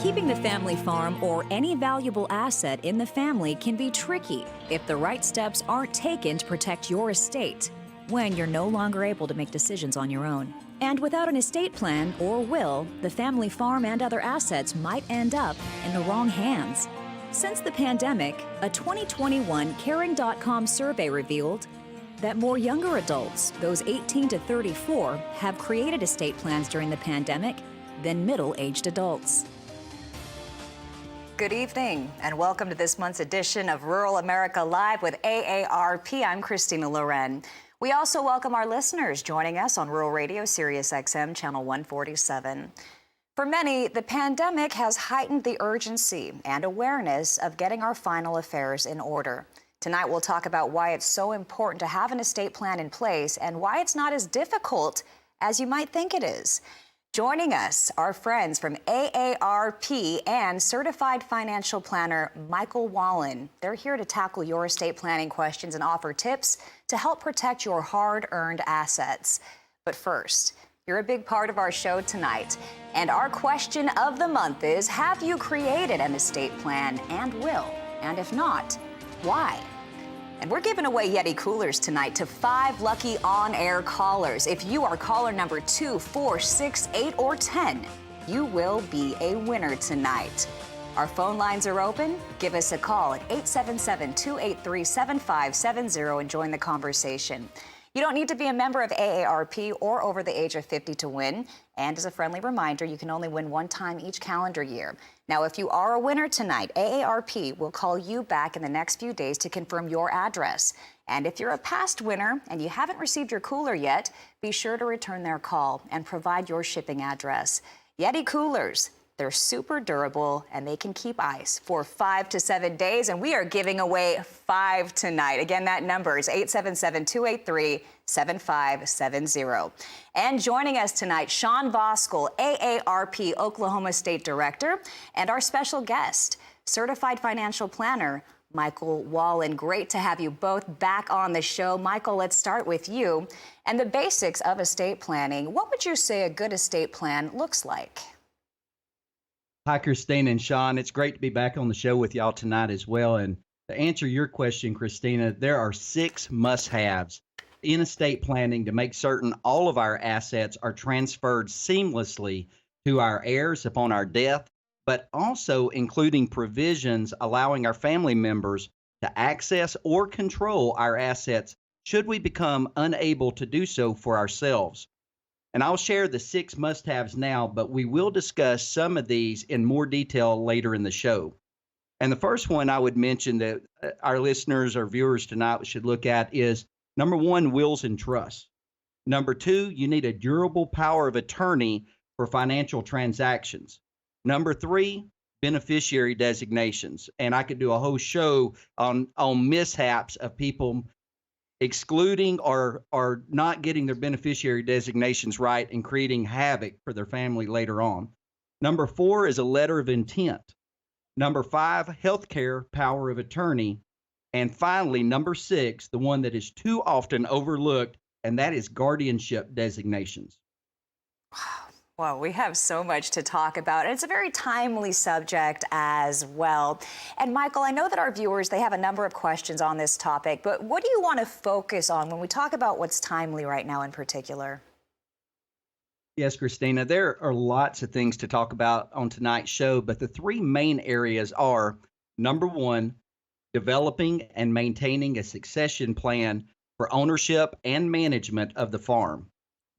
Keeping the family farm or any valuable asset in the family can be tricky if the right steps aren't taken to protect your estate when you're no longer able to make decisions on your own. And without an estate plan or will, the family farm and other assets might end up in the wrong hands. Since the pandemic, a 2021 Caring.com survey revealed that more younger adults, those 18 to 34, have created estate plans during the pandemic than middle-aged adults. Good evening, and welcome to this month's edition of Rural America Live with AARP. I'm Christina Loren. We also welcome our listeners joining us on Rural Radio, Sirius XM, Channel 147. For many, the pandemic has heightened the urgency and awareness of getting our final affairs in order. Tonight, we'll talk about why it's so important to have an estate plan in place and why it's not as difficult as you might think it is. Joining us are friends from AARP and Certified Financial Planner Michael Wallen. They're here to tackle your estate planning questions and offer tips to help protect your hard-earned assets. But first, you're a big part of our show tonight. And our question of the month is, have you created an estate plan and will? And if not, why? And we're giving away Yeti coolers tonight to 5 lucky on-air callers. If you are caller number 2, 4, 6, 8, or 10, you will be a winner tonight. Our phone lines are open. Give us a call at 877-283-7570 and join the conversation. You don't need to be a member of AARP or over the age of 50 to win. And as a friendly reminder, you can only win one time each calendar year. Now, if you are a winner tonight, AARP will call you back in the next few days to confirm your address. And if you're a past winner and you haven't received your cooler yet, be sure to return their call and provide your shipping address. Yeti coolers. They're super durable and they can keep ice for 5 to 7 days. And we are giving away 5 tonight. Again, that number is 877-283-7570. And joining us tonight, Sean Voskuhl, AARP Oklahoma State Director, and our special guest, Certified Financial Planner, Michael Wallen. Great to have you both back on the show. Michael, let's start with you. And the basics of estate planning. What would you say a good estate plan looks like? Hi, Christina and Sean. It's great to be back on the show with y'all tonight as well. And to answer your question, Christina, there are 6 must-haves in estate planning to make certain all of our assets are transferred seamlessly to our heirs upon our death, but also including provisions allowing our family members to access or control our assets should we become unable to do so for ourselves. And I'll share the 6 must-haves now, but we will discuss some of these in more detail later in the show. And the first one I would mention that our listeners or viewers tonight should look at is, number 1, wills and trusts. Number 2, you need a durable power of attorney for financial transactions. Number 3, beneficiary designations. And I could do a whole show on mishaps of people excluding or not getting their beneficiary designations right and creating havoc for their family later on. Number 4 is a letter of intent. Number 5, healthcare power of attorney. And finally, number 6, the one that is too often overlooked, and that is guardianship designations. Well, we have so much to talk about. And it's a very timely subject as well. And Michael, I know that our viewers, they have a number of questions on this topic, but what do you want to focus on when we talk about what's timely right now in particular? Yes, Christina, there are lots of things to talk about on tonight's show, but the 3 main areas are, number 1, developing and maintaining a succession plan for ownership and management of the farm.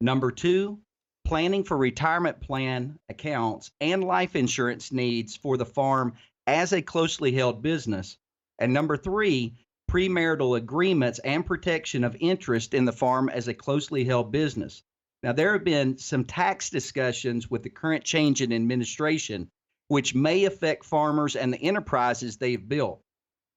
Number 2, planning for retirement plan accounts and life insurance needs for the farm as a closely held business. And number 3, premarital agreements and protection of interest in the farm as a closely held business. Now, there have been some tax discussions with the current change in administration, which may affect farmers and the enterprises they've built.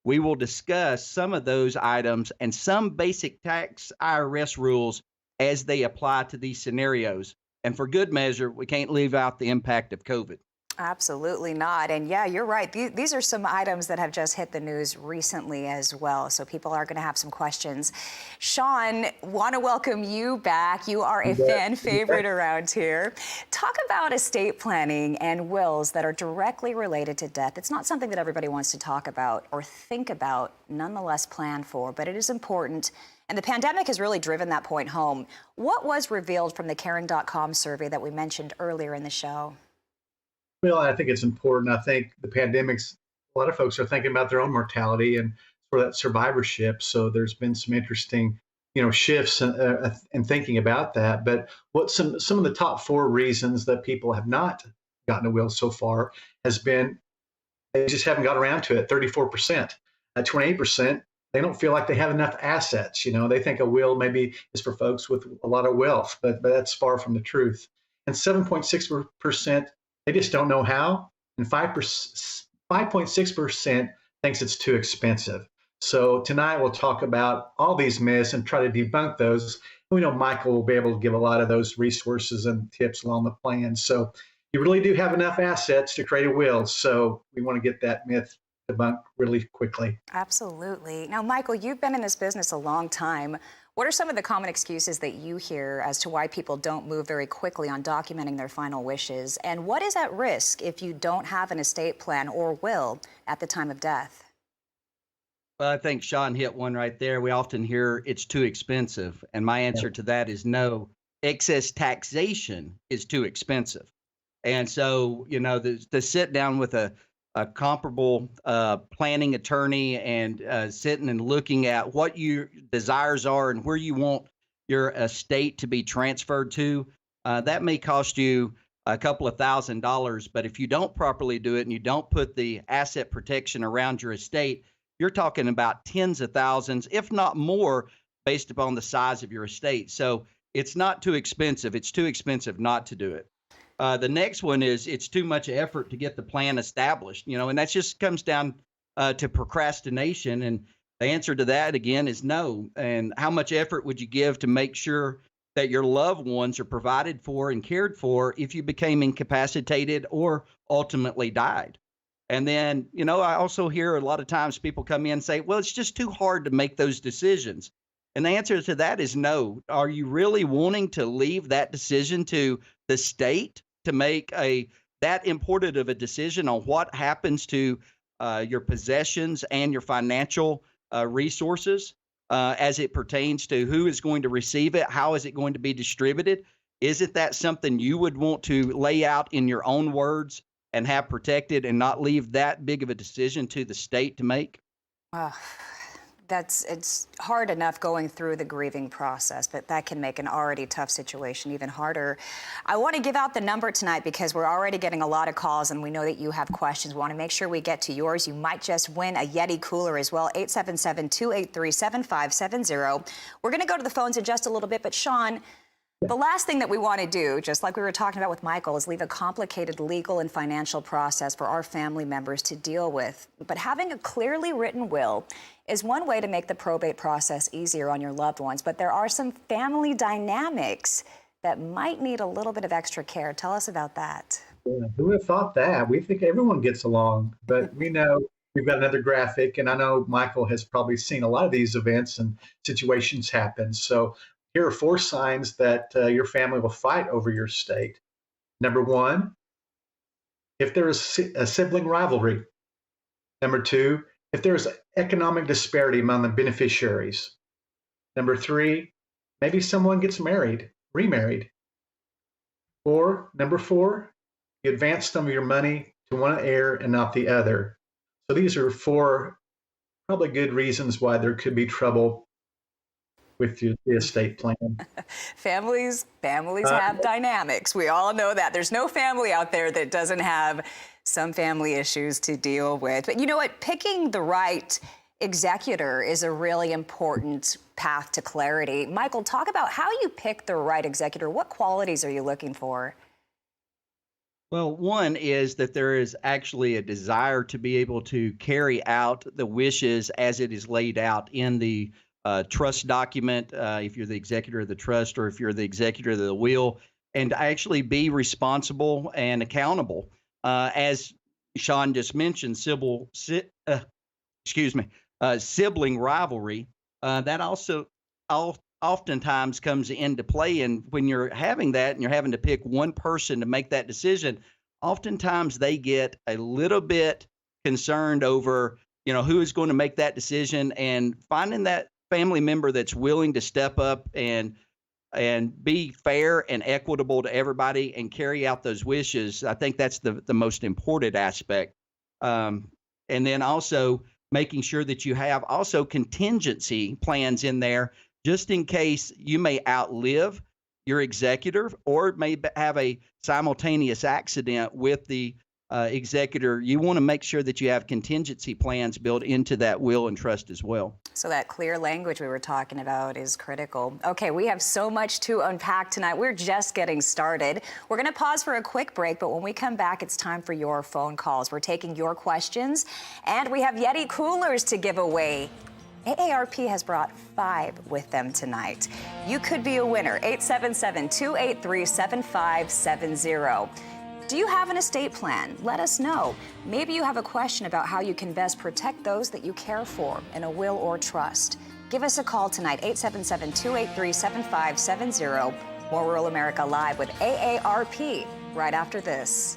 We will discuss some of those items and some basic tax IRS rules as they apply to these scenarios. And for good measure, we can't leave out the impact of COVID. Absolutely not. And yeah, you're right. These are some items that have just hit the news recently as well. So people are going to have some questions. Sean, want to welcome you back. You are a fan favorite around here. Talk about estate planning and wills that are directly related to death. It's not something that everybody wants to talk about or think about, nonetheless plan for, but it is important. And the pandemic has really driven that point home. What was revealed from the caring.com survey that we mentioned earlier in the show? Well, I think it's important. I think the pandemics, a lot of folks are thinking about their own mortality and for that survivorship. So there's been some interesting, shifts in thinking about that. But what some of the top four reasons that people have not gotten a will so far has been they just haven't got around to it. 34%, 28%. They don't feel like they have enough assets. They think a will maybe is for folks with a lot of wealth, but that's far from the truth. And 7.6%. They just don't know how, and 5.6% thinks it's too expensive. So tonight we'll talk about all these myths and try to debunk those. We know Michael will be able to give a lot of those resources and tips along the plan. So you really do have enough assets to create a will. So we want to get that myth debunked really quickly. Absolutely. Now, Michael, you've been in this business a long time. What are some of the common excuses that you hear as to why people don't move very quickly on documenting their final wishes? And what is at risk if you don't have an estate plan or will at the time of death? Well, I think Sean hit one right there. We often hear it's too expensive. And my answer to that is no, excess taxation is too expensive. And so, to sit down with a comparable planning attorney and sitting and looking at what your desires are and where you want your estate to be transferred to, that may cost you a couple of $1,000s. But if you don't properly do it and you don't put the asset protection around your estate, you're talking about tens of thousands, if not more, based upon the size of your estate. So it's not too expensive. It's too expensive not to do it. The next one is it's too much effort to get the plan established, and that just comes down to procrastination. And the answer to that, again, is no. And how much effort would you give to make sure that your loved ones are provided for and cared for if you became incapacitated or ultimately died? And then, I also hear a lot of times people come in and say, well, it's just too hard to make those decisions. And the answer to that is no. Are you really wanting to leave that decision to the state to make that important of a decision on what happens to your possessions and your financial resources as it pertains to who is going to receive it? How is it going to be distributed? Isn't that something you would want to lay out in your own words and have protected and not leave that big of a decision to the state to make? It's hard enough going through the grieving process, but that can make an already tough situation even harder. I want to give out the number tonight because we're already getting a lot of calls and we know that you have questions. We want to make sure we get to yours. You might just win a Yeti cooler as well. 877-283-7570. We're going to go to the phones in just a little bit, but Sean, the last thing that we want to do, just like we were talking about with Michael, is leave a complicated legal and financial process for our family members to deal with. But having a clearly written will is one way to make the probate process easier on your loved ones. But there are some family dynamics that might need a little bit of extra care. Tell us about that. Yeah, who would have thought that? We think everyone gets along, but we know we've got another graphic, and I know Michael has probably seen a lot of these events and situations happen. So here are 4 signs that your family will fight over your estate. Number 1, if there is a sibling rivalry. Number 2, if there is economic disparity among the beneficiaries. Number 3, maybe someone gets remarried. Or number 4, you advance some of your money to one heir and not the other. So these are 4 probably good reasons why there could be trouble with the estate plan. Families have dynamics. We all know that. There's no family out there that doesn't have some family issues to deal with. But you know what? Picking the right executor is a really important path to clarity. Michael, talk about how you pick the right executor. What qualities are you looking for? Well, one is that there is actually a desire to be able to carry out the wishes as it is laid out in the trust document, if you're the executor of the trust or if you're the executor of the will, and actually be responsible and accountable As Sean just mentioned, sibling rivalry, that also oftentimes comes into play. And when you're having that and you're having to pick one person to make that decision, oftentimes they get a little bit concerned over, who is going to make that decision, and finding that family member that's willing to step up and be fair and equitable to everybody and carry out those wishes. I think that's the most important aspect. And then also making sure that you have also contingency plans in there, just in case you may outlive your executor or may have a simultaneous accident with the executor. You want to make sure that you have contingency plans built into that will and trust as well. So that clear language we were talking about is critical. Okay, we have so much to unpack tonight. We're just getting started. We're going to pause for a quick break, but when we come back, it's time for your phone calls. We're taking your questions, and we have Yeti coolers to give away. AARP has brought 5 with them tonight. You could be a winner. 877-283-7570. Do you have an estate plan? Let us know. Maybe you have a question about how you can best protect those that you care for in a will or trust. Give us a call tonight, 877-283-7570. More Rural America Live with AARP right after this.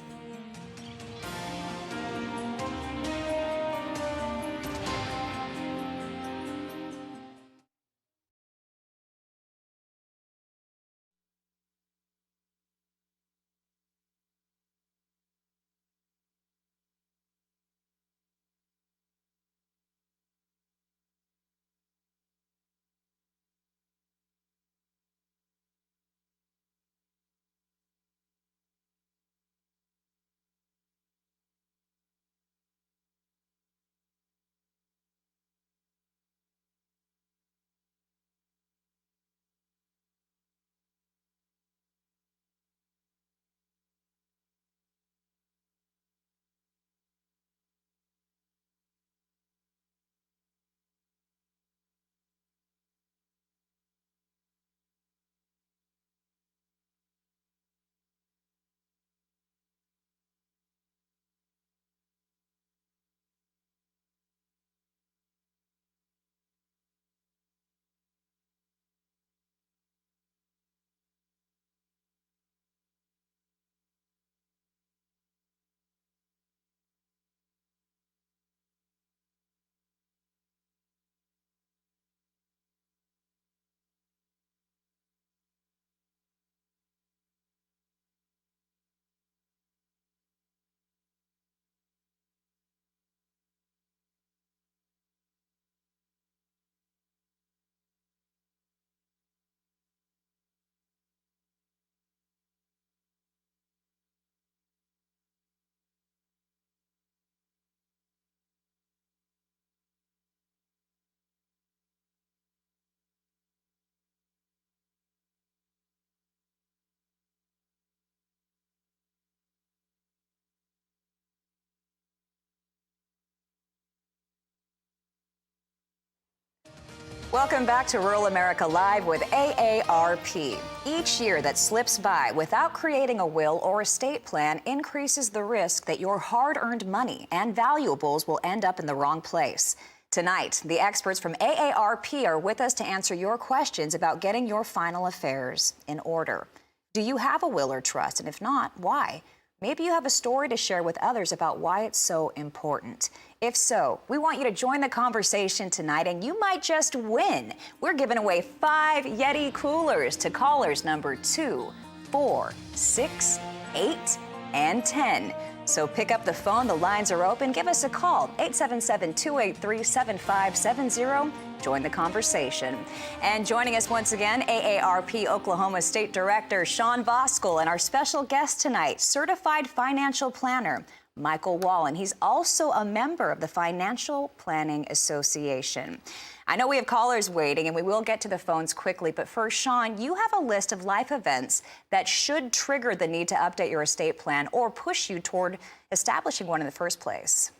Welcome back to Rural America Live with AARP. Each year that slips by without creating a will or estate plan increases the risk that your hard-earned money and valuables will end up in the wrong place. Tonight, the experts from AARP are with us to answer your questions about getting your final affairs in order. Do you have a will or trust? And if not, why? Maybe you have a story to share with others about why it's so important. If so, we want you to join the conversation tonight, and you might just win. We're giving away 5 Yeti coolers to callers number 2, 4, 6, 8, and 10. So pick up the phone. The lines are open. Give us a call, 877-283-7570. Join the conversation. And joining us once again, AARP Oklahoma State Director Sean Voskuhl, and our special guest tonight, Certified Financial Planner Michael Wallen. He's also a member of the Financial Planning Association. I know we have callers waiting, and we will get to the phones quickly, but first, Sean, you have a list of life events that should trigger the need to update your estate plan or push you toward establishing one in the first place.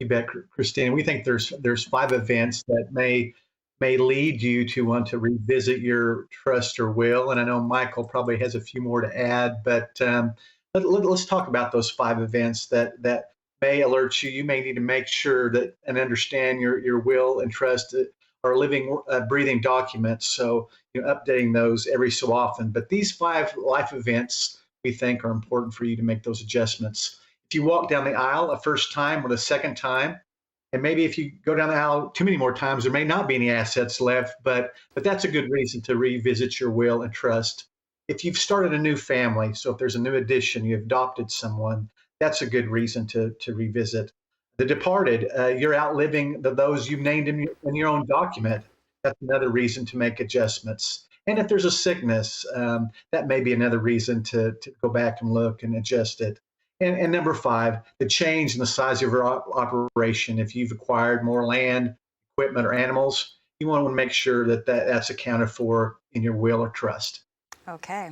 You bet, Christine. We think there's 5 events that may lead you to want to revisit your trust or will, and I know Michael probably has a few more to add, but Let's talk about those 5 events that may alert you. You may need to make sure that and understand your will and trust are living, breathing documents. So updating those every so often. But these 5 life events we think are important for you to make those adjustments. If you walk down the aisle a first time or the second time, and maybe if you go down the aisle too many more times, there may not be any assets left, but that's a good reason to revisit your will and trust. If you've started a new family, so if there's a new addition, you've adopted someone, that's a good reason to revisit. The departed, you're outliving those you've named in your own document. That's another reason to make adjustments. And if there's a sickness, that may be another reason to go back and look and adjust it. And number 5, the change in the size of your operation. If you've acquired more land, equipment, or animals, you want to make sure that's accounted for in your will or trust. Okay.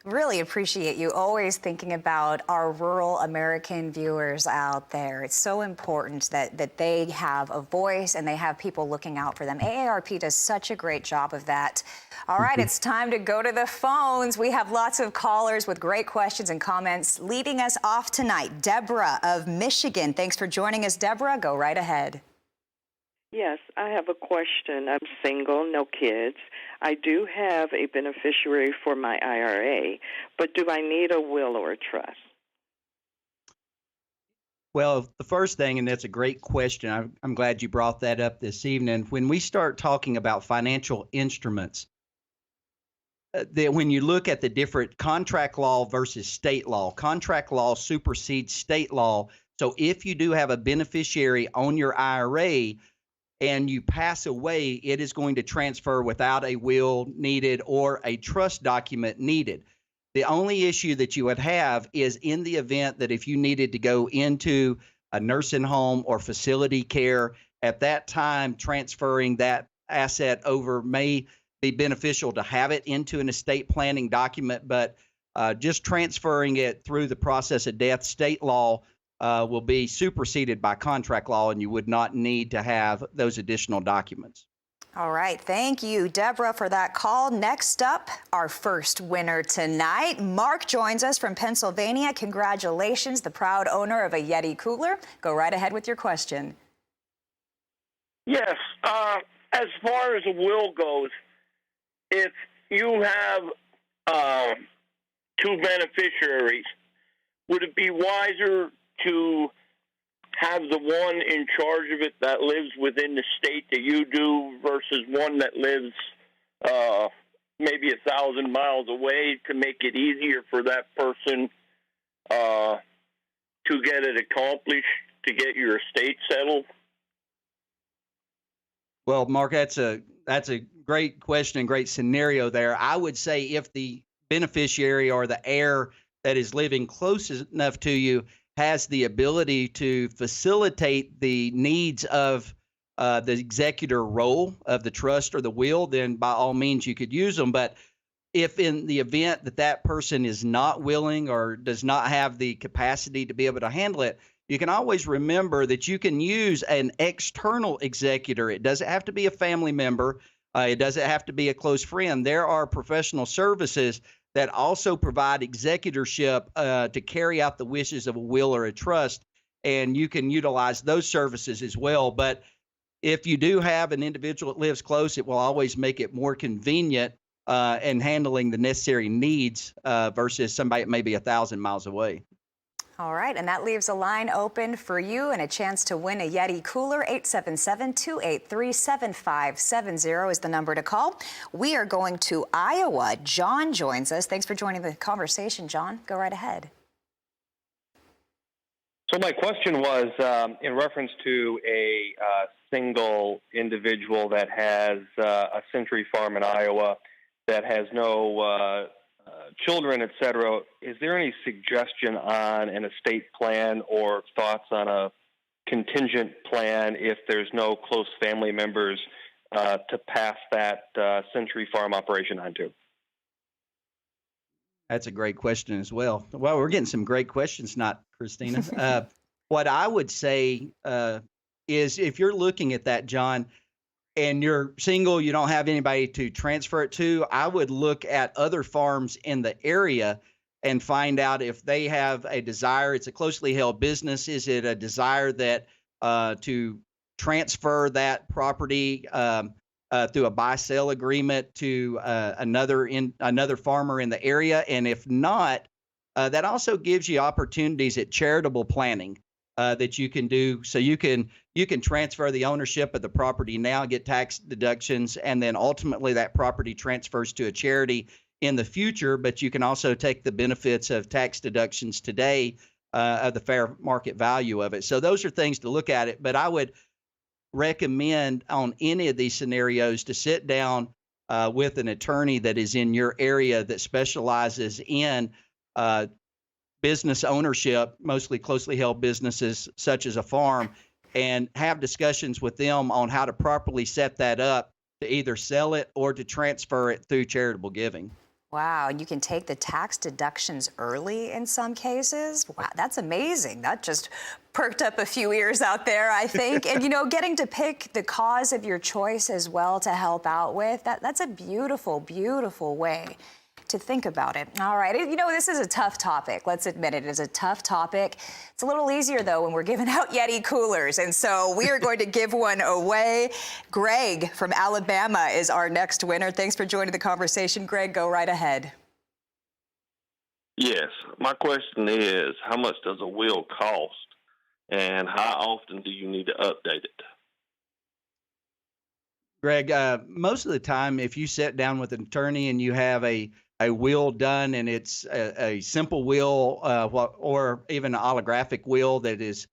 Really appreciate you always thinking about our rural American viewers out there. It's so important that they have a voice and they have people looking out for them. AARP does such a great job of that. All right, it's time to go to the phones. We have lots of callers with great questions and comments. Leading us off tonight, Deborah of Michigan. Thanks for joining us, Deborah. Go right ahead. Yes, I have a question. I'm single, no kids. I do have a beneficiary for my IRA, but do I need a will or a trust? Well, the first thing, and that's a great question, I'm glad you brought that up this evening. When we start talking about financial instruments, when you look at the different contract law versus state law, contract law supersedes state law. So if you do have a beneficiary on your IRA, and you pass away, it is going to transfer without a will needed or a trust document needed. The only issue that you would have is in the event that if you needed to go into a nursing home or facility care, at that time, transferring that asset over may be beneficial to have it into an estate planning document, but just transferring it through the process of death, state law, will be superseded by contract law, and you would not need to have those additional documents. All right. Thank you, Deborah, for that call. Next up, our first winner tonight. Mark joins us from Pennsylvania. Congratulations, the proud owner of a Yeti cooler. Go right ahead with your question. Yes. As far as a will goes, if you have 2 beneficiaries, would it be wiser to have the one in charge of it that lives within the state that you do versus one that lives maybe 1,000 miles away to make it easier for that person to get it accomplished, to get your estate settled? Well, Mark, that's a great question and great scenario there. I would say if the beneficiary or the heir that is living close enough to you has the ability to facilitate the needs of the executor role of the trust or the will, then by all means you could use them. But if in the event that that person is not willing or does not have the capacity to be able to handle it, you can always remember that you can use an external executor. It doesn't have to be a family member. It doesn't have to be a close friend. There are professional services that also provide executorship to carry out the wishes of a will or a trust, and you can utilize those services as well. But if you do have an individual that lives close, it will always make it more convenient in handling the necessary needs versus somebody that may be 1,000 miles away. All right, and that leaves a line open for you and a chance to win a Yeti cooler. 877-283-7570 is the number to call. We are going to Iowa. John joins us. Thanks for joining the conversation, John. Go right ahead. So my question was in reference to a single individual that has a century farm in Iowa that has no children, et cetera. Is there any suggestion on an estate plan or thoughts on a contingent plan if there's no close family members to pass that century farm operation on to? That's a great question as well. Well, we're getting some great questions tonight, Christina. What I would say is if you're looking at that, John, and you're single, you don't have anybody to transfer it to, I would look at other farms in the area and find out if they have a desire. It's a closely held business. Is it a desire that to transfer that property through a buy-sell agreement to another farmer in the area? And if not, that also gives you opportunities at charitable planning that you can do. So you can transfer the ownership of the property now, get tax deductions, and then ultimately that property transfers to a charity in the future. But you can also take the benefits of tax deductions today of the fair market value of it. So those are things to look at it. But I would recommend on any of these scenarios to sit down with an attorney that is in your area that specializes in business ownership, mostly closely held businesses such as a farm, and have discussions with them on how to properly set that up to either sell it or to transfer it through charitable giving. Wow, and you can take the tax deductions early in some cases. Wow, that's amazing. That just perked up a few ears out there, I think. And, getting to pick the cause of your choice as well to help out with, that's a beautiful, beautiful way to think about it. All right. This is a tough topic. Let's admit it is a tough topic. It's a little easier, though, when we're giving out Yeti coolers. And so we are going to give one away. Greg from Alabama is our next winner. Thanks for joining the conversation, Greg. Go right ahead. Yes. My question is, how much does a will cost, and how often do you need to update it? Greg, most of the time, if you sit down with an attorney and you have a will done, and it's a simple will or even an holographic will that is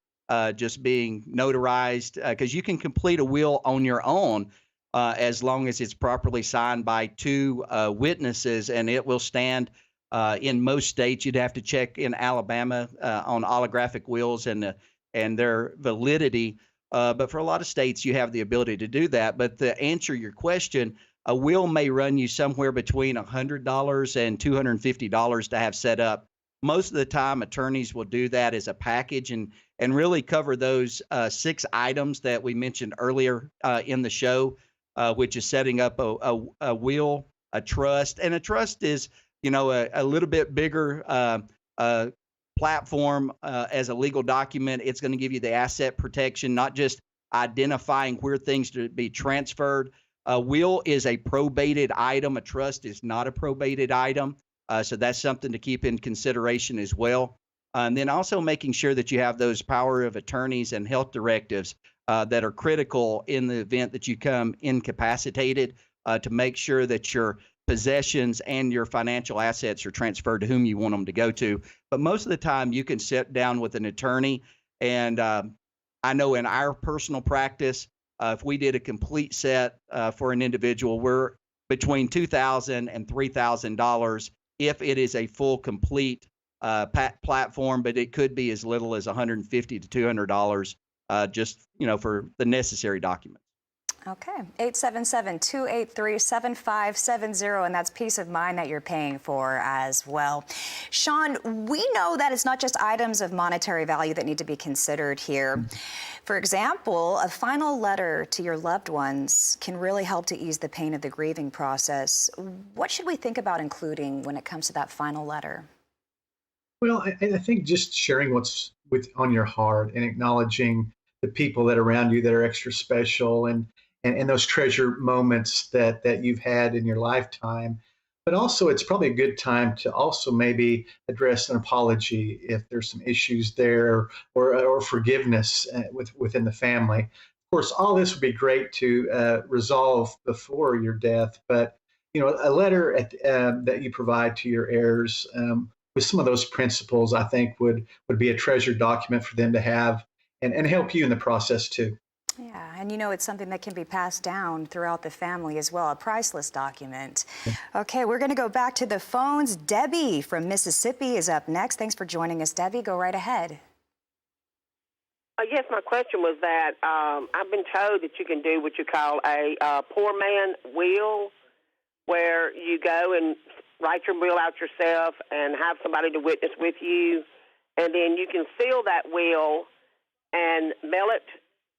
just being notarized, because you can complete a will on your own as long as it's properly signed by two witnesses, and it will stand in most states. You'd have to check in Alabama on holographic wills and their validity. But for a lot of states, you have the ability to do that. But to answer your question, a will may run you somewhere between $100 and $250 to have set up. Most of the time, attorneys will do that as a package and really cover those 6 items that we mentioned earlier in the show, which is setting up a will, a trust. And a trust is, a little bit bigger platform as a legal document. It's going to give you the asset protection, not just identifying where things to be transferred. A will is a probated item. A trust is not a probated item. So that's something to keep in consideration as well. And then also making sure that you have those power of attorneys and health directives that are critical in the event that you come incapacitated to make sure that your possessions and your financial assets are transferred to whom you want them to go to. But most of the time you can sit down with an attorney. And I know in our personal practice, if we did a complete set for an individual, we're between $2,000 and $3,000 if it is a full, complete platform, but it could be as little as $150 to $200 just, for the necessary documents. Okay, 877-283-7570, and that's peace of mind that you're paying for as well. Sean, we know that it's not just items of monetary value that need to be considered here. For example, a final letter to your loved ones can really help to ease the pain of the grieving process. What should we think about including when it comes to that final letter? Well, I think just sharing what's on your heart and acknowledging the people that are around you that are extra special and those treasure moments that you've had in your lifetime. But also, it's probably a good time to also maybe address an apology if there's some issues there or forgiveness within the family. Of course, all this would be great to resolve before your death, but a letter that you provide to your heirs with some of those principles, I think would be a treasured document for them to have and help you in the process too. Yeah, and it's something that can be passed down throughout the family as well, a priceless document. Okay, we're going to go back to the phones. Debbie from Mississippi is up next. Thanks for joining us, Debbie. Go right ahead. Yes, my question was that I've been told that you can do what you call a poor man will, where you go and write your will out yourself and have somebody to witness with you, and then you can seal that will and mail it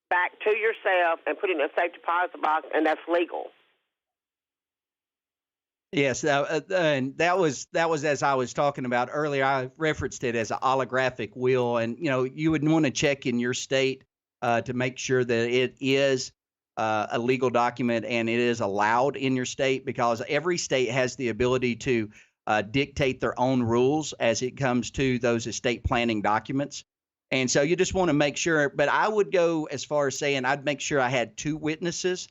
back to yourself and put it in a safe deposit box, and that's legal. Yes, and that was as I was talking about earlier. I referenced it as an holographic will, and you would want to check in your state to make sure that it is a legal document and it is allowed in your state, because every state has the ability to dictate their own rules as it comes to those estate planning documents. And so you just want to make sure. But I would go as far as saying I'd make sure I had two witnesses,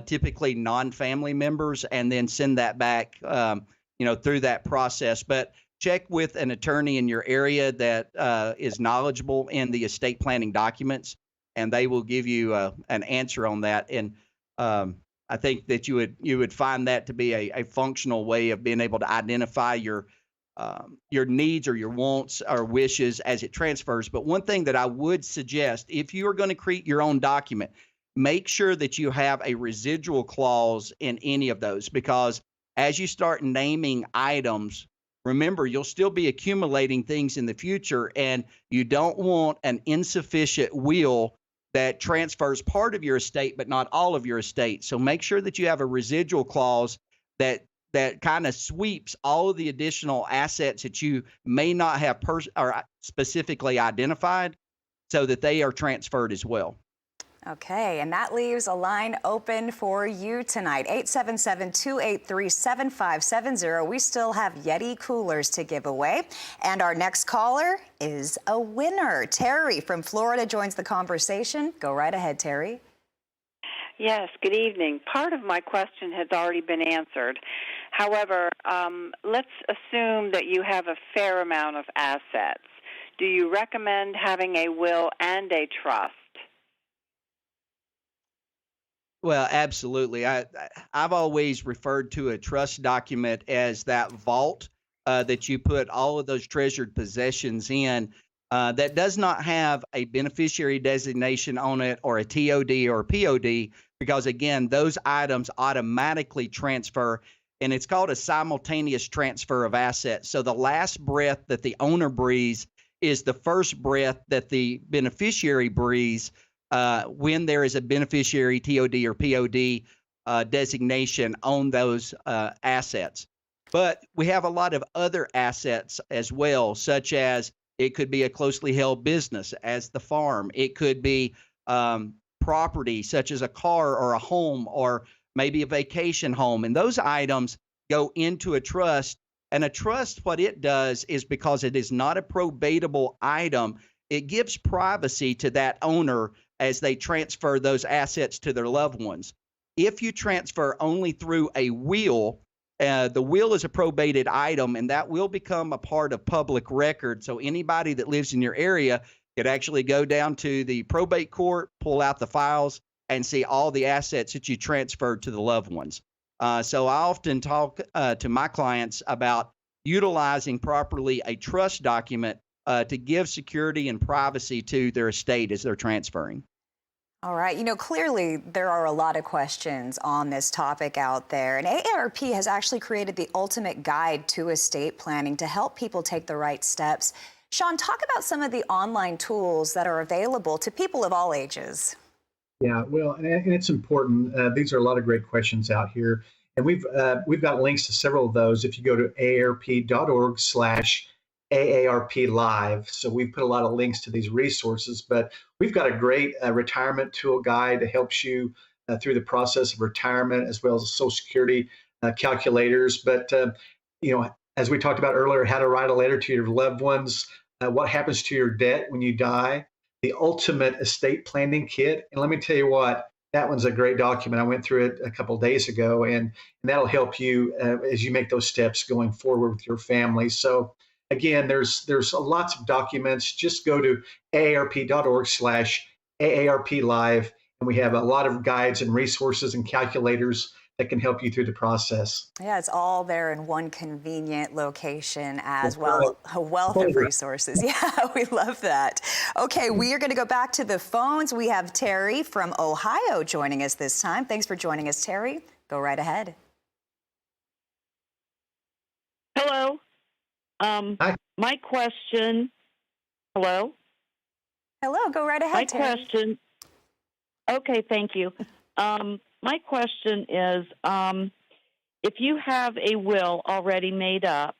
typically non-family members, and then send that back, through that process. But check with an attorney in your area that is knowledgeable in the estate planning documents, and they will give you an answer on that. And I think that you would find that to be a functional way of being able to identify your needs or your wants or wishes as it transfers. But one thing that I would suggest, if you are going to create your own document, make sure that you have a residual clause in any of those, because as you start naming items, remember, you'll still be accumulating things in the future, and you don't want an insufficient will that transfers part of your estate but not all of your estate. So make sure that you have a residual clause that kind of sweeps all of the additional assets that you may not have or specifically identified, so that they are transferred as well. Okay, and that leaves a line open for you tonight, 877-283-7570. We still have Yeti coolers to give away. And our next caller is a winner. Terry from Florida joins the conversation. Go right ahead, Terry. Yes, good evening. Part of my question has already been answered. However, let's assume that you have a fair amount of assets. Do you recommend having a will and a trust? Well, absolutely. I've always referred to a trust document as that vault that you put all of those treasured possessions in, that does not have a beneficiary designation on it or a TOD or a POD, because, again, those items automatically transfer, and it's called a simultaneous transfer of assets. So the last breath that the owner breathes is the first breath that the beneficiary breathes, when there is a beneficiary TOD or POD designation on those assets. But we have a lot of other assets as well, such as it could be a closely held business as the farm. It could be property such as a car or a home or maybe a vacation home. And those items go into a trust. And a trust, what it does is, because it is not a probatable item, it gives privacy to that owner as they transfer those assets to their loved ones. If you transfer only through a will, the will is a probated item, and that will become a part of public record. So anybody that lives in your area could actually go down to the probate court, pull out the files, and see all the assets that you transferred to the loved ones. So I often talk to my clients about utilizing properly a trust document to give security and privacy to their estate as they're transferring. All right. Clearly there are a lot of questions on this topic out there, and AARP has actually created the ultimate guide to estate planning to help people take the right steps. Sean, talk about some of the online tools that are available to people of all ages. Yeah, well, and it's important. These are a lot of great questions out here, and we've got links to several of those. If you go to aarp.org/AARP Live, so we've put a lot of links to these resources. But we've got a great retirement tool guide that helps you through the process of retirement, as well as Social Security calculators. But as we talked about earlier, how to write a letter to your loved ones, what happens to your debt when you die, the ultimate estate planning kit. And let me tell you what, that one's a great document. I went through it a couple of days ago, and that'll help you as you make those steps going forward with your family. So again, there's lots of documents. Just go to aarp.org/AARP Live, and we have a lot of guides and resources and calculators that can help you through the process. Yeah, it's all there in one convenient location as well. A wealth of resources. Yeah, we love that. Okay, we are going to go back to the phones. We have Terry from Ohio joining us this time. Thanks for joining us, Terry. Go right ahead. Hello. Hi. My question. Hello. Hello. Go right ahead, My Terry. question. Okay, thank you. My question is, if you have a will already made up,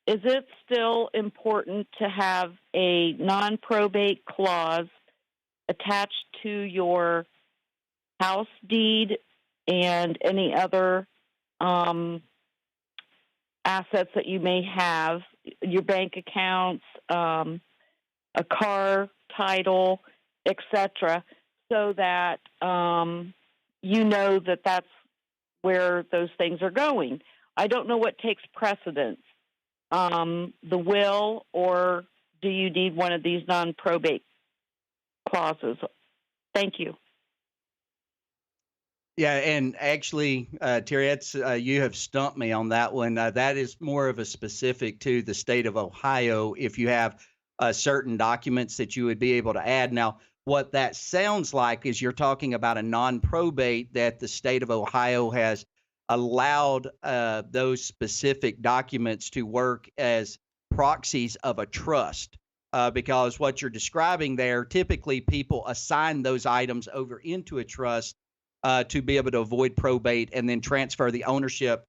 is it still important to have a non-probate clause attached to your house deed and any other assets that you may have, your bank accounts, a car title, etc., so that you know that that's where those things are going? I don't know what takes precedence, the will, or do you need one of these non-probate clauses? Thank you. Yeah, and actually, Terry, that's, you have stumped me on that one. That is more of a specific to the state of Ohio. If you have certain documents that you would be able to add. Now, what that sounds like is you're talking about a non-probate that the state of Ohio has allowed those specific documents to work as proxies of a trust. Because what you're describing there, typically people assign those items over into a trust to be able to avoid probate and then transfer the ownership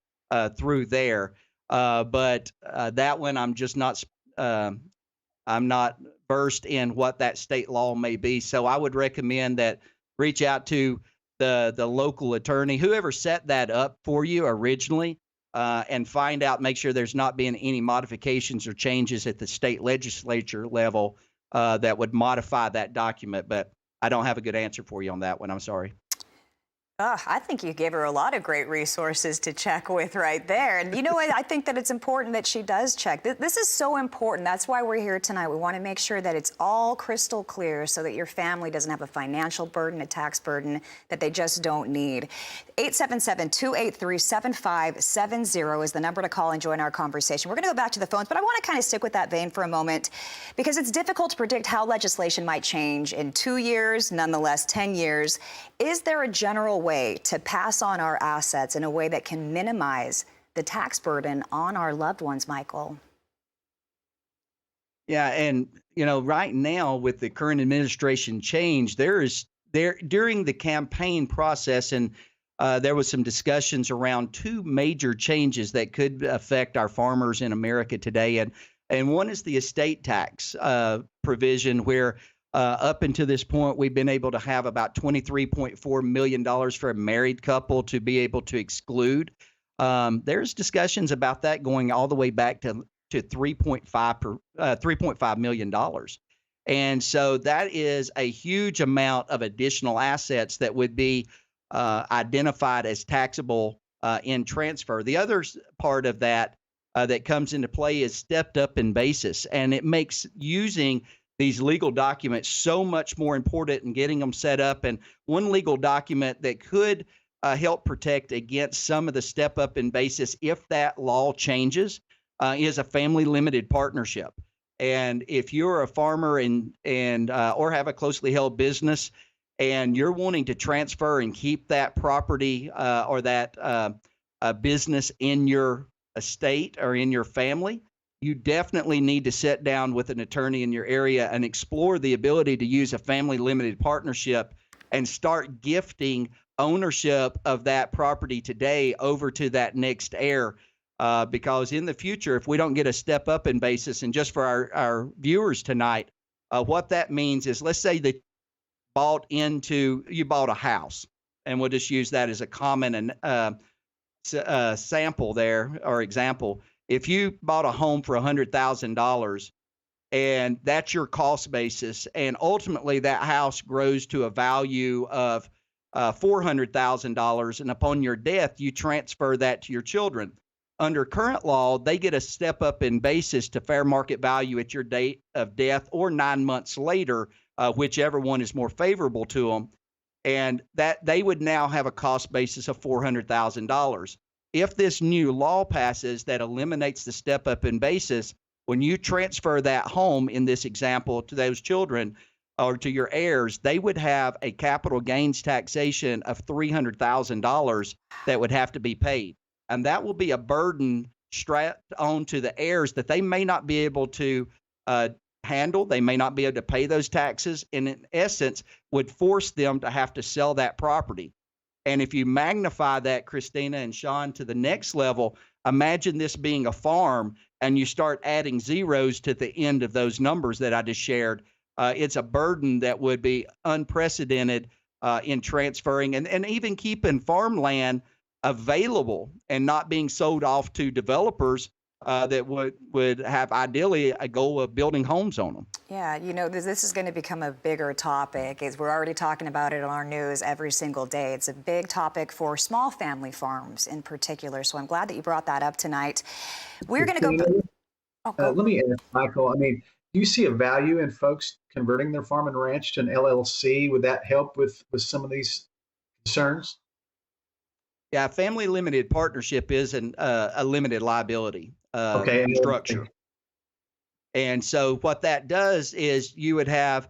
through there. But that one, I'm just not, I'm not versed in what that state law may be. So I would recommend that reach out to the local attorney, whoever set that up for you originally, and find out, make sure there's not been any modifications or changes at the state legislature level that would modify that document. But I don't have a good answer for you on that one. I'm sorry. I think you gave her a lot of great resources to check with right there. And you know what? I think that it's important that she does check. This is so important. That's why we're here tonight. We want to make sure that it's all crystal clear so that your family doesn't have a financial burden, a tax burden that they just don't need. 877-283-7570 is the number to call and join our conversation. We're going to go back to the phones, but I want to kind of stick with that vein for a moment because it's difficult to predict how legislation might change in 2 years, nonetheless 10 years. Is there a general way to pass on our assets in a way that can minimize the tax burden on our loved ones, Michael? Yeah, and you know, right now with the current administration change, during the campaign process, and there was some discussions around two major changes that could affect our farmers in America today, and one is the estate tax provision, where up until this point, we've been able to have about $23.4 million for a married couple to be able to exclude. There's discussions about that going all the way back to $3.5 million. And so that is a huge amount of additional assets that would be identified as taxable in transfer. The other part of that that comes into play is stepped up in basis, and it makes using these legal documents so much more important in getting them set up. And one legal document that could help protect against some of the step up in basis if that law changes is a family limited partnership. And if you're a farmer and or have a closely held business and you're wanting to transfer and keep that property or that business in your estate or in your family, you definitely need to sit down with an attorney in your area and explore the ability to use a family limited partnership and start gifting ownership of that property today over to that next heir. Because in the future, if we don't get a step up in basis, and just for our viewers tonight, what that means is, let's say that you bought a house, and we'll just use that as a common sample there, or example. If you bought a home for $100,000 and that's your cost basis, and ultimately that house grows to a value of $400,000, and upon your death, you transfer that to your children. Under current law, they get a step up in basis to fair market value at your date of death or 9 months later, whichever one is more favorable to them. And that they would now have a cost basis of $400,000. If this new law passes that eliminates the step up in basis, when you transfer that home in this example to those children or to your heirs, they would have a capital gains taxation of $300,000 that would have to be paid. And that will be a burden strapped onto the heirs that they may not be able to handle. They may not be able to pay those taxes, and in essence would force them to have to sell that property. And if you magnify that, Christina and Sean, to the next level, imagine this being a farm and you start adding zeros to the end of those numbers that I just shared. It's a burden that would be unprecedented in transferring and even keeping farmland available and not being sold off to developers that would have ideally a goal of building homes on them. Yeah, you know, this is going to become a bigger topic. We're already talking about it on our news every single day. It's a big topic for small family farms in particular. So I'm glad that you brought that up tonight. We're going to go. Let me ask Michael, I mean, do you see a value in folks converting their farm and ranch to an LLC? Would that help with some of these concerns? Yeah, family limited partnership is a limited liability structure. And so what that does is you would have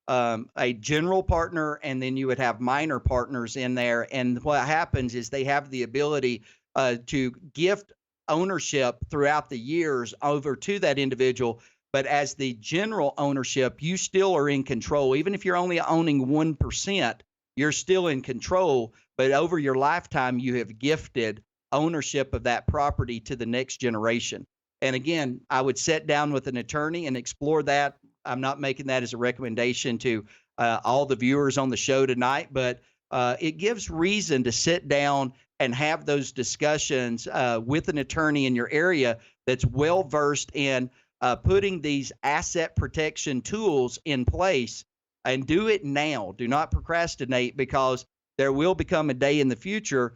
a general partner and then you would have minor partners in there. And what happens is they have the ability to gift ownership throughout the years over to that individual. But as the general ownership, you still are in control. Even if you're only owning 1%, you're still in control. But over your lifetime, you have gifted ownership of that property to the next generation. And again, I would sit down with an attorney and explore that. I'm not making that as a recommendation to all the viewers on the show tonight, but it gives reason to sit down and have those discussions with an attorney in your area that's well-versed in putting these asset protection tools in place, and do it now. Do not procrastinate, because there will become a day in the future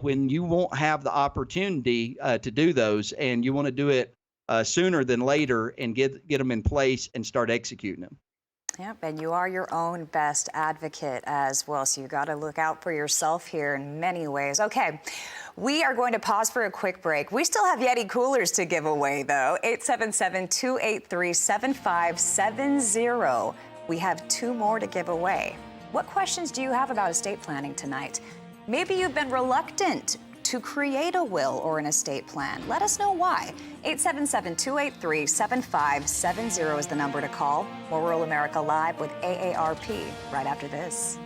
when you won't have the opportunity to do those, and you want to do it sooner than later and get them in place and start executing them. Yep, and you are your own best advocate as well, so you got to look out for yourself here in many ways. Okay, we are going to pause for a quick break. We still have Yeti coolers to give away, though. 877-283-7570. We have 2 more to give away. What questions do you have about estate planning tonight? Maybe you've been reluctant to create a will or an estate plan. Let us know why. 877-283-7570 is the number to call. More Rural America Live with AARP right after this.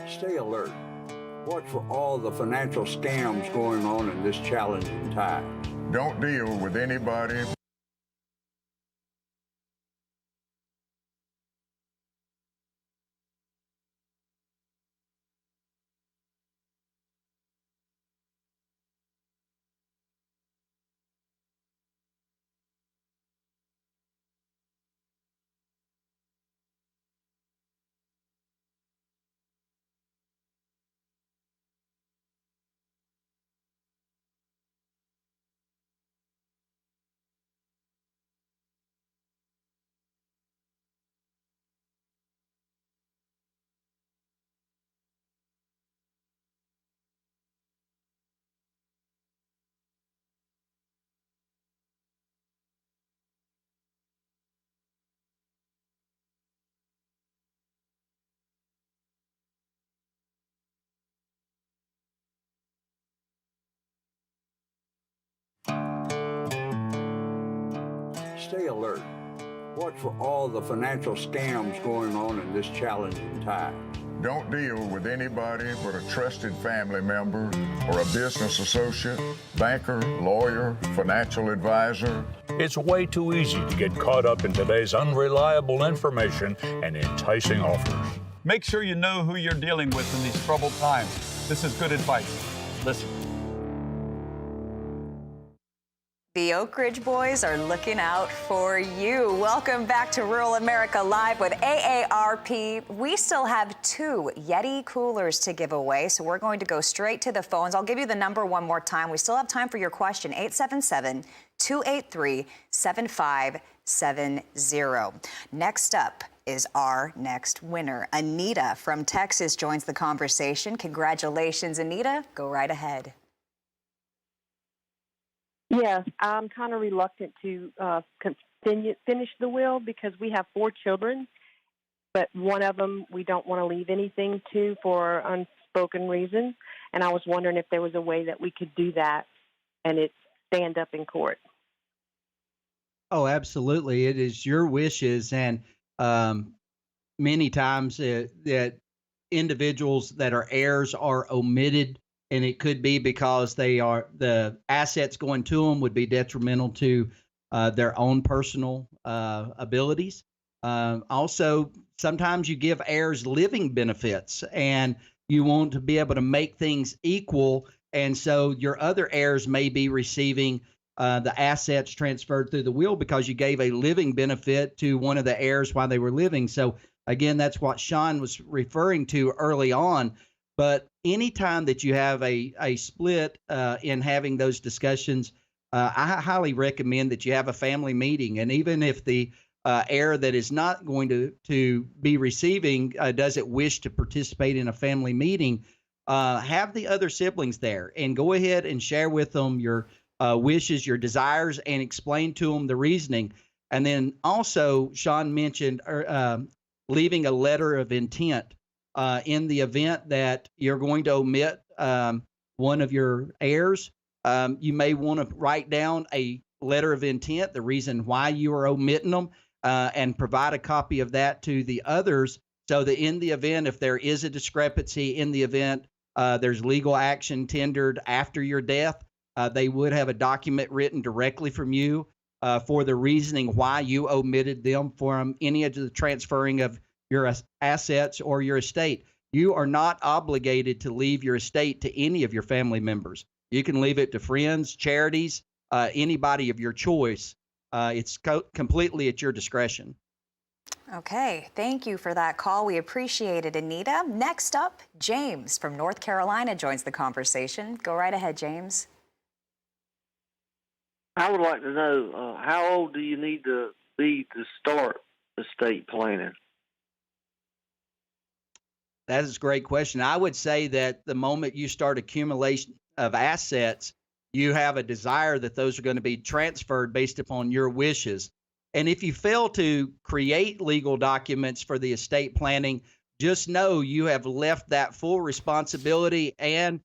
Stay alert. Watch for all the financial scams going on in this challenging time. Don't deal with anybody. Stay alert. Watch for all the financial scams going on in this challenging time. Don't deal with anybody but a trusted family member or a business associate, banker, lawyer, financial advisor. It's way too easy to get caught up in today's unreliable information and enticing offers. Make sure you know who you're dealing with in these troubled times. This is good advice. Listen. The Oak Ridge boys are looking out for you. Welcome back to Rural America Live with AARP. We still have 2 Yeti coolers to give away, so we're going to go straight to the phones. I'll give you the number one more time. We still have time for your question, 877-283-7570. Next up is our next winner. Anita from Texas joins the conversation. Congratulations, Anita. Go right ahead. Yes, I'm kind of reluctant to finish the will because we have 4 children, but one of them we don't want to leave anything to for unspoken reasons. And I was wondering if there was a way that we could do that and it stand up in court. Oh, absolutely. It is your wishes. And many times that individuals that are heirs are omitted. And it could be because the assets going to them would be detrimental to their own personal abilities. Also, sometimes you give heirs living benefits and you want to be able to make things equal. And so your other heirs may be receiving the assets transferred through the will because you gave a living benefit to one of the heirs while they were living. So again, that's what Sean was referring to early on. But anytime that you have a split in having those discussions, I highly recommend that you have a family meeting. And even if the heir that is not going to be receiving doesn't wish to participate in a family meeting, have the other siblings there and go ahead and share with them your wishes, your desires, and explain to them the reasoning. And then also, Sean mentioned leaving a letter of intent. In the event that you're going to omit one of your heirs, you may want to write down a letter of intent, the reason why you are omitting them, and provide a copy of that to the others so that in the event, if there is a discrepancy, in the event there's legal action tendered after your death, they would have a document written directly from you for the reasoning why you omitted them from any of the transferring of your assets or your estate. You are not obligated to leave your estate to any of your family members. You can leave it to friends, charities, anybody of your choice. It's completely at your discretion. Okay, thank you for that call. We appreciate it, Anita. Next up, James from North Carolina joins the conversation. Go right ahead, James. I would like to know, how old do you need to be to start estate planning? That is a great question. I would say that the moment you start accumulation of assets, you have a desire that those are going to be transferred based upon your wishes. And if you fail to create legal documents for the estate planning, just know you have left that full responsibility and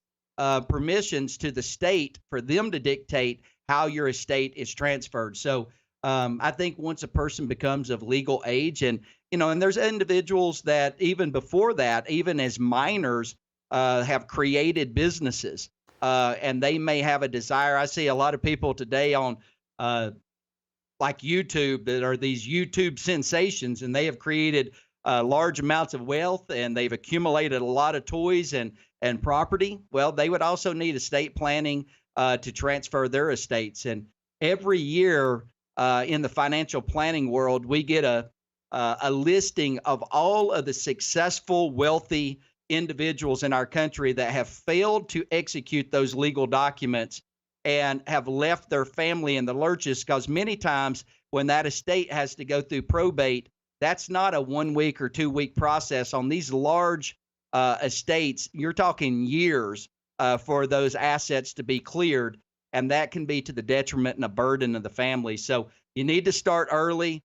permissions to the state for them to dictate how your estate is transferred. So I think once a person becomes of legal age, and there's individuals that even before that, even as minors, have created businesses, and they may have a desire. I see a lot of people today on like YouTube that are these YouTube sensations, and they have created large amounts of wealth, and they've accumulated a lot of toys and property. Well, they would also need estate planning to transfer their estates. And every year in the financial planning world, we get a listing of all of the successful, wealthy individuals in our country that have failed to execute those legal documents and have left their family in the lurches, because many times when that estate has to go through probate, that's not a 1 week or 2 week process. On these large estates, you're talking years for those assets to be cleared, and that can be to the detriment and a burden of the family. So you need to start early,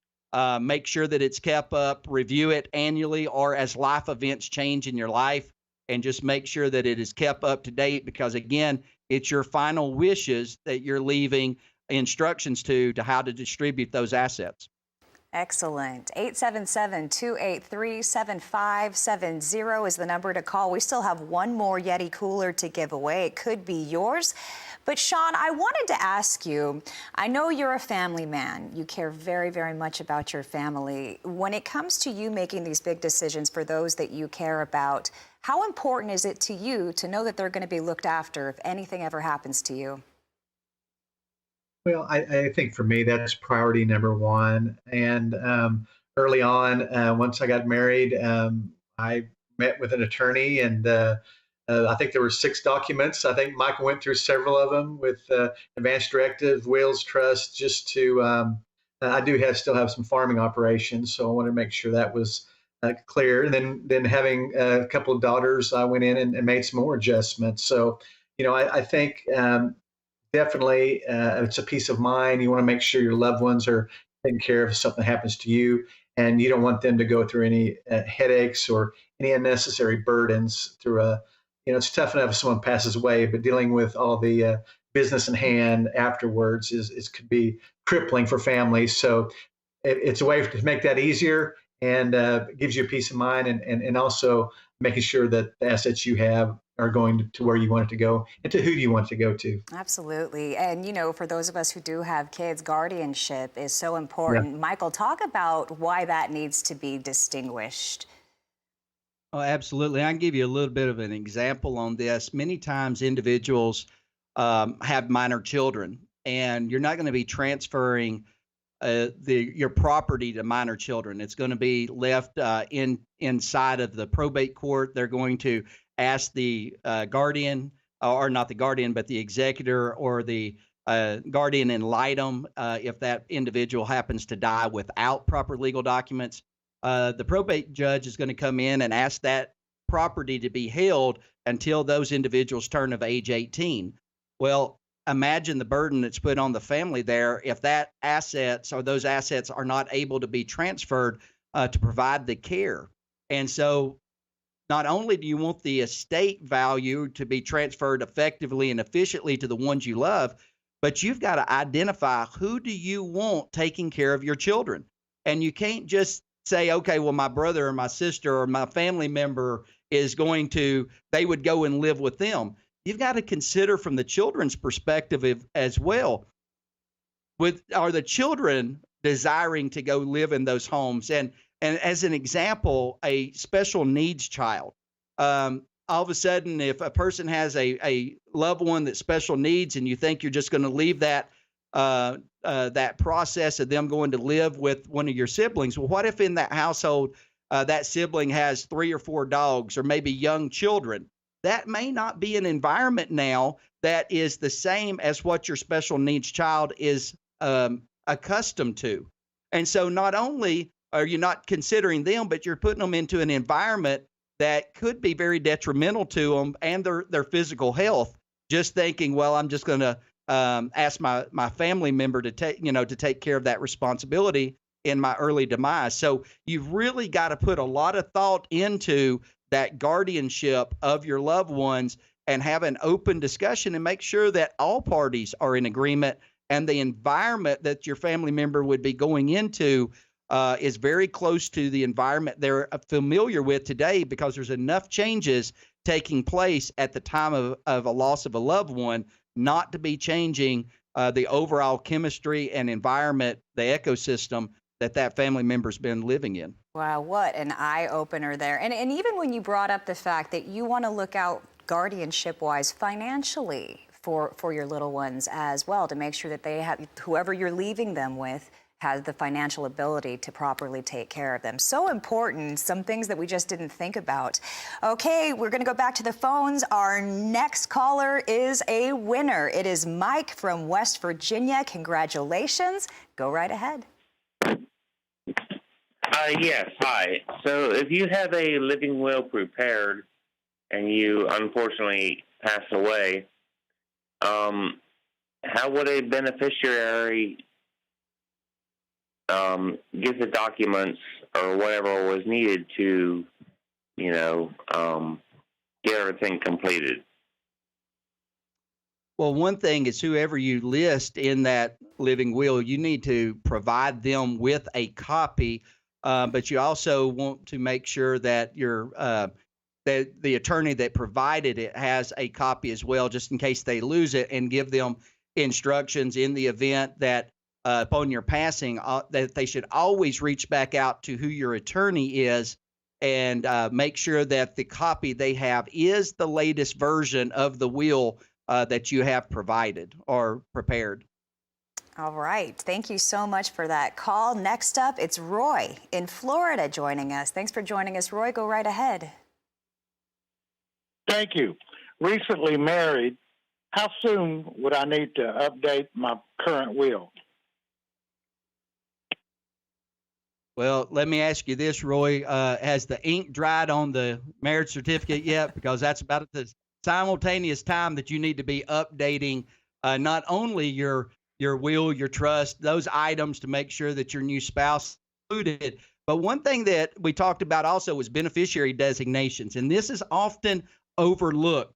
make sure that it's kept up, review it annually or as life events change in your life, and just make sure that it is kept up to date, because again, it's your final wishes that you're leaving instructions to how to distribute those assets. Excellent. 877-283-7570 is the number to call. We still have one more Yeti cooler to give away. It could be yours. But Sean, I wanted to ask you, I know you're a family man. You care very, very much about your family. When it comes to you making these big decisions for those that you care about, how important is it to you to know that they're going to be looked after if anything ever happens to you? Well, I think for me, that's priority number one. And early on, once I got married, I met with an attorney, and I think there were 6 documents. I think Michael went through several of them with advance directive, wills, trust, just to, I do still have some farming operations, so I wanted to make sure that was clear. And then having a couple of daughters, I went in and made some more adjustments. So, I think definitely it's a peace of mind. You want to make sure your loved ones are taken care of if something happens to you, and you don't want them to go through any headaches or any unnecessary burdens through it's tough enough if someone passes away, but dealing with all the business in hand afterwards could be crippling for families. So it's a way to make that easier, and gives you a peace of mind, and also making sure that the assets you have are going to where you want it to go and to who you want it to go to. Absolutely. And, for those of us who do have kids, guardianship is so important. Yeah. Michael, talk about why that needs to be distinguished. Oh, absolutely. I can give you a little bit of an example on this. Many times individuals have minor children, and you're not going to be transferring your property to minor children. It's going to be left inside of the probate court. They're going to ask the guardian, or not the guardian, but the executor or the guardian ad litem if that individual happens to die without proper legal documents. The probate judge is going to come in and ask that property to be held until those individuals turn of age 18. Well, imagine the burden that's put on the family there if that those assets are not able to be transferred to provide the care. And so not only do you want the estate value to be transferred effectively and efficiently to the ones you love, but you've got to identify who do you want taking care of your children. And you can't just say, okay, well, my brother or my sister or my family member they would go and live with them. You've got to consider from the children's perspective as well. Are the children desiring to go live in those homes? And as an example, a special needs child, all of a sudden, if a person has a loved one that's special needs, and you think you're just going to leave that process of them going to live with one of your siblings, well, what if in that household that sibling has 3 or 4 dogs or maybe young children? That may not be an environment now that is the same as what your special needs child is accustomed to. And so not only are you not considering them, but you're putting them into an environment that could be very detrimental to them and their physical health, just thinking, well, I'm just going to ask my family member to take care of that responsibility in my early demise. So you've really got to put a lot of thought into that guardianship of your loved ones and have an open discussion and make sure that all parties are in agreement, and the environment that your family member would be going into is very close to the environment they're familiar with today, because there's enough changes taking place at the time of a loss of a loved one not to be changing the overall chemistry and environment, the ecosystem that family member's been living in. Wow, what an eye-opener there. And even when you brought up the fact that you want to look out guardianship-wise financially for your little ones as well, to make sure that they have, whoever you're leaving them with, has the financial ability to properly take care of them. So important, some things that we just didn't think about. Okay, we're going to go back to the phones. Our next caller is a winner. It is Mike from West Virginia. Congratulations. Go right ahead. Yes, hi. So if you have a living will prepared and you unfortunately pass away, how would a beneficiary get the documents or whatever was needed to, get everything completed? Well, one thing is whoever you list in that living will, you need to provide them with a copy, but you also want to make sure that that the attorney that provided it has a copy as well, just in case they lose it, and give them instructions in the event that upon your passing, that they should always reach back out to who your attorney is and make sure that the copy they have is the latest version of the will that you have provided or prepared. All right. Thank you so much for that call. Next up, it's Roy in Florida joining us. Thanks for joining us, Roy. Go right ahead. Thank you. Recently married. How soon would I need to update my current will? Well, let me ask you this, Roy. Has the ink dried on the marriage certificate yet? Because that's about the simultaneous time that you need to be updating not only your will, your trust, those items to make sure that your new spouse included. But one thing that we talked about also was beneficiary designations, and this is often overlooked.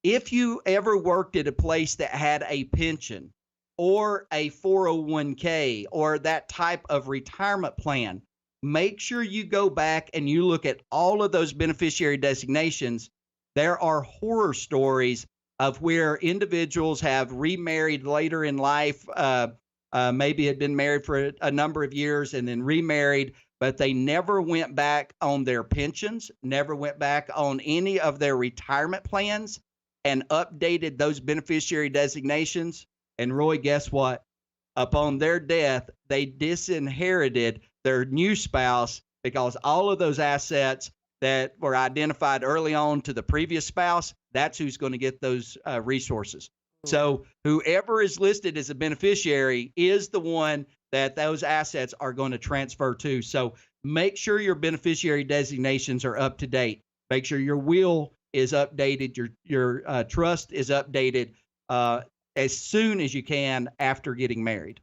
If you ever worked at a place that had a pension or a 401k or that type of retirement plan, make sure you go back and you look at all of those beneficiary designations. There are horror stories of where individuals have remarried later in life, maybe had been married for a number of years and then remarried, but they never went back on their pensions, never went back on any of their retirement plans and updated those beneficiary designations. And Roy, guess what? Upon their death, they disinherited their new spouse because all of those assets that were identified early on to the previous spouse, that's who's going to get those resources. So whoever is listed as a beneficiary is the one that those assets are going to transfer to. So make sure your beneficiary designations are up to date. Make sure your will is updated, your trust is updated as soon as you can after getting married.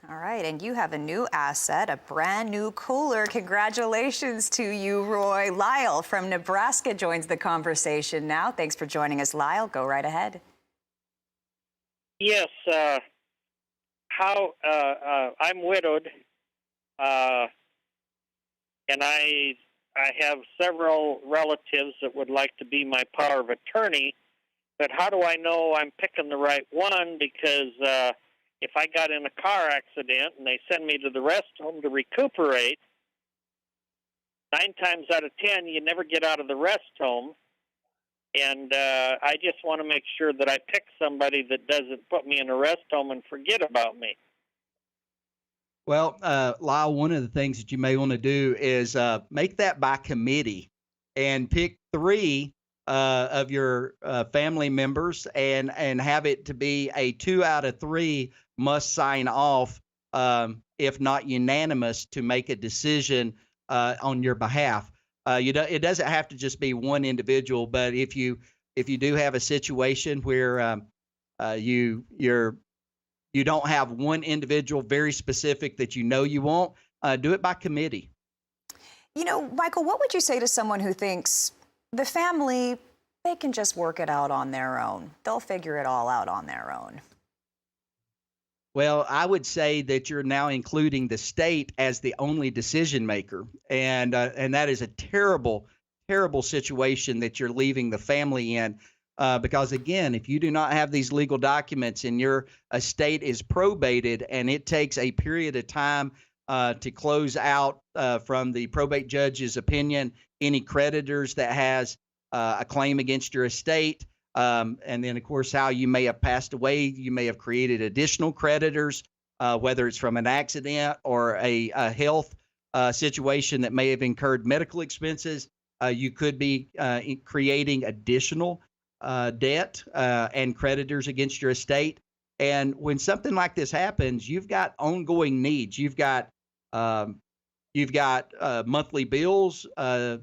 All right, and you have a new asset, a brand new cooler. Congratulations to you, Roy. Lyle from Nebraska joins the conversation now. Thanks for joining us, Lyle. Go right ahead. Yes, I'm widowed, and I have several relatives that would like to be my power of attorney, but how do I know I'm picking the right one? Because if I got in a car accident and they send me to the rest home to recuperate, 9 times out of 10, you never get out of the rest home. And I just want to make sure that I pick somebody that doesn't put me in a rest home and forget about me. Well, Lyle, one of the things that you may want to do is make that by committee and pick 3 of your family members and have it to be a 2 out of 3 must sign off, if not unanimous, to make a decision on your behalf. It doesn't have to just be one individual, but if you do have a situation where you don't have one individual very specific that you want, do it by committee. You know, Michael, what would you say to someone who thinks the family, they can just work it out on their own? They'll figure it all out on their own. Well, I would say that you're now including the state as the only decision maker, and that is a terrible, terrible situation that you're leaving the family in. Because again, if you do not have these legal documents and your estate is probated, and it takes a period of time to close out from the probate judge's opinion any creditors that has a claim against your estate. And then, of course, how you may have passed away, you may have created additional creditors, whether it's from an accident or a health situation that may have incurred medical expenses. You could be creating additional debt and creditors against your estate. And when something like this happens, you've got ongoing needs. You've got monthly bills,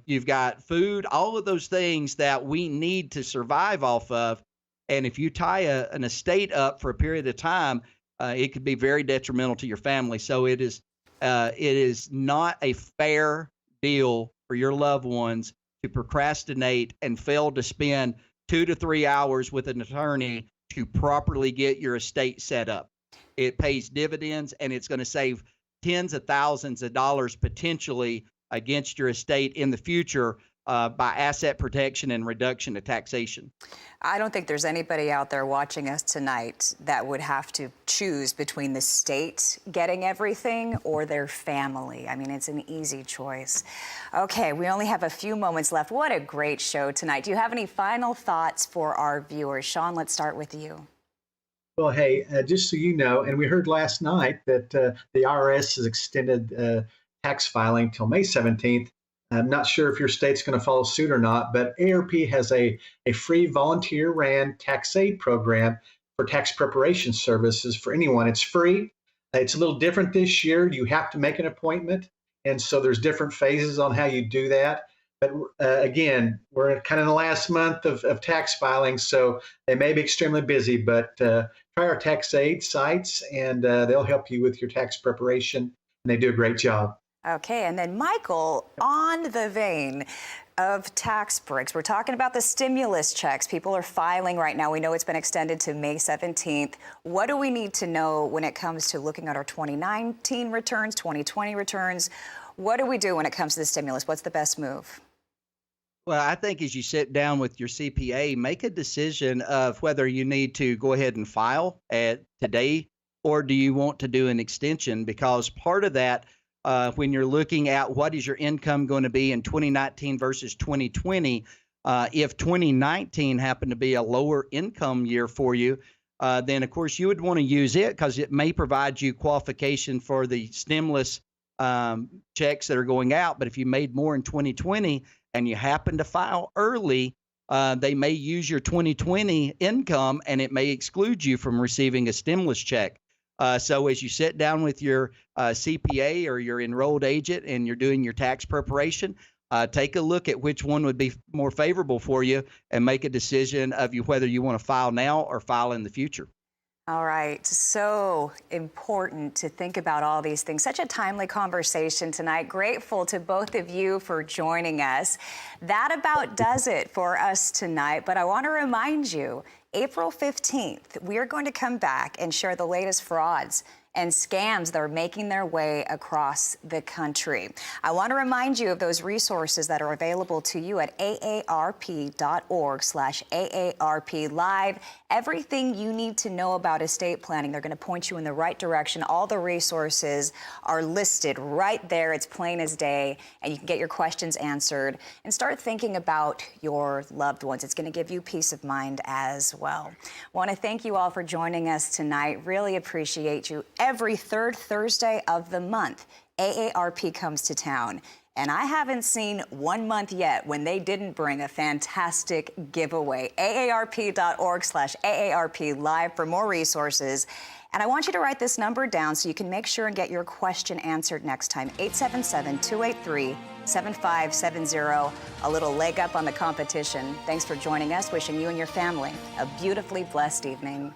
you've got food, all of those things that we need to survive off of. And if you tie an estate up for a period of time, it could be very detrimental to your family. So it is not a fair deal for your loved ones to procrastinate and fail to spend 2 to 3 hours with an attorney to properly get your estate set up. It pays dividends, and it's going to save tens of thousands of dollars potentially against your estate in the future by asset protection and reduction of taxation. I don't think there's anybody out there watching us tonight that would have to choose between the state getting everything or their family. I mean, it's an easy choice. Okay, we only have a few moments left. What a great show tonight. Do you have any final thoughts for our viewers? Sean, let's start with you. Well, hey, just so you know, and we heard last night that the IRS has extended tax filing till May 17th. I'm not sure if your state's going to follow suit or not, but AARP has a free volunteer-ran tax aid program for tax preparation services for anyone. It's free. It's a little different this year. You have to make an appointment, and so there's different phases on how you do that. But again, we're kind of in the last month of tax filing, so they may be extremely busy, but try our tax aid sites, and they'll help you with your tax preparation, and they do a great job. Okay, and then Michael, on the vein of tax breaks, we're talking about the stimulus checks. People are filing right now. We know it's been extended to May 17th. What do we need to know when it comes to looking at our 2019 returns, 2020 returns? What do we do when it comes to the stimulus? What's the best move? Well, I think as you sit down with your CPA, make a decision of whether you need to go ahead and file today, or do you want to do an extension? Because part of that, when you're looking at what is your income going to be in 2019 versus 2020, if 2019 happened to be a lower income year for you, then of course you would want to use it because it may provide you qualification for the stimulus checks that are going out. But if you made more in 2020 and you happen to file early, they may use your 2020 income and it may exclude you from receiving a stimulus check. So as you sit down with your CPA or your enrolled agent and you're doing your tax preparation, take a look at which one would be more favorable for you and make a decision of whether you want to file now or file in the future. All right, so important to think about all these things. Such a timely conversation tonight. Grateful to both of you for joining us. That about does it for us tonight, but I want to remind you, April 15th, we are going to come back and share the latest frauds and scams that are making their way across the country. I want to remind you of those resources that are available to you at aarp.org/AARP Live. Everything you need to know about estate planning, they're going to point you in the right direction. All the resources are listed right there. It's plain as day, and you can get your questions answered and start thinking about your loved ones. It's going to give you peace of mind as well. I want to thank you all for joining us tonight. Really appreciate you. Every third Thursday of the month, AARP comes to town. And I haven't seen 1 month yet when they didn't bring a fantastic giveaway. aarp.org/AARP Live for more resources. And I want you to write this number down so you can make sure and get your question answered next time. 877-283-7570. A little leg up on the competition. Thanks for joining us. Wishing you and your family a beautifully blessed evening.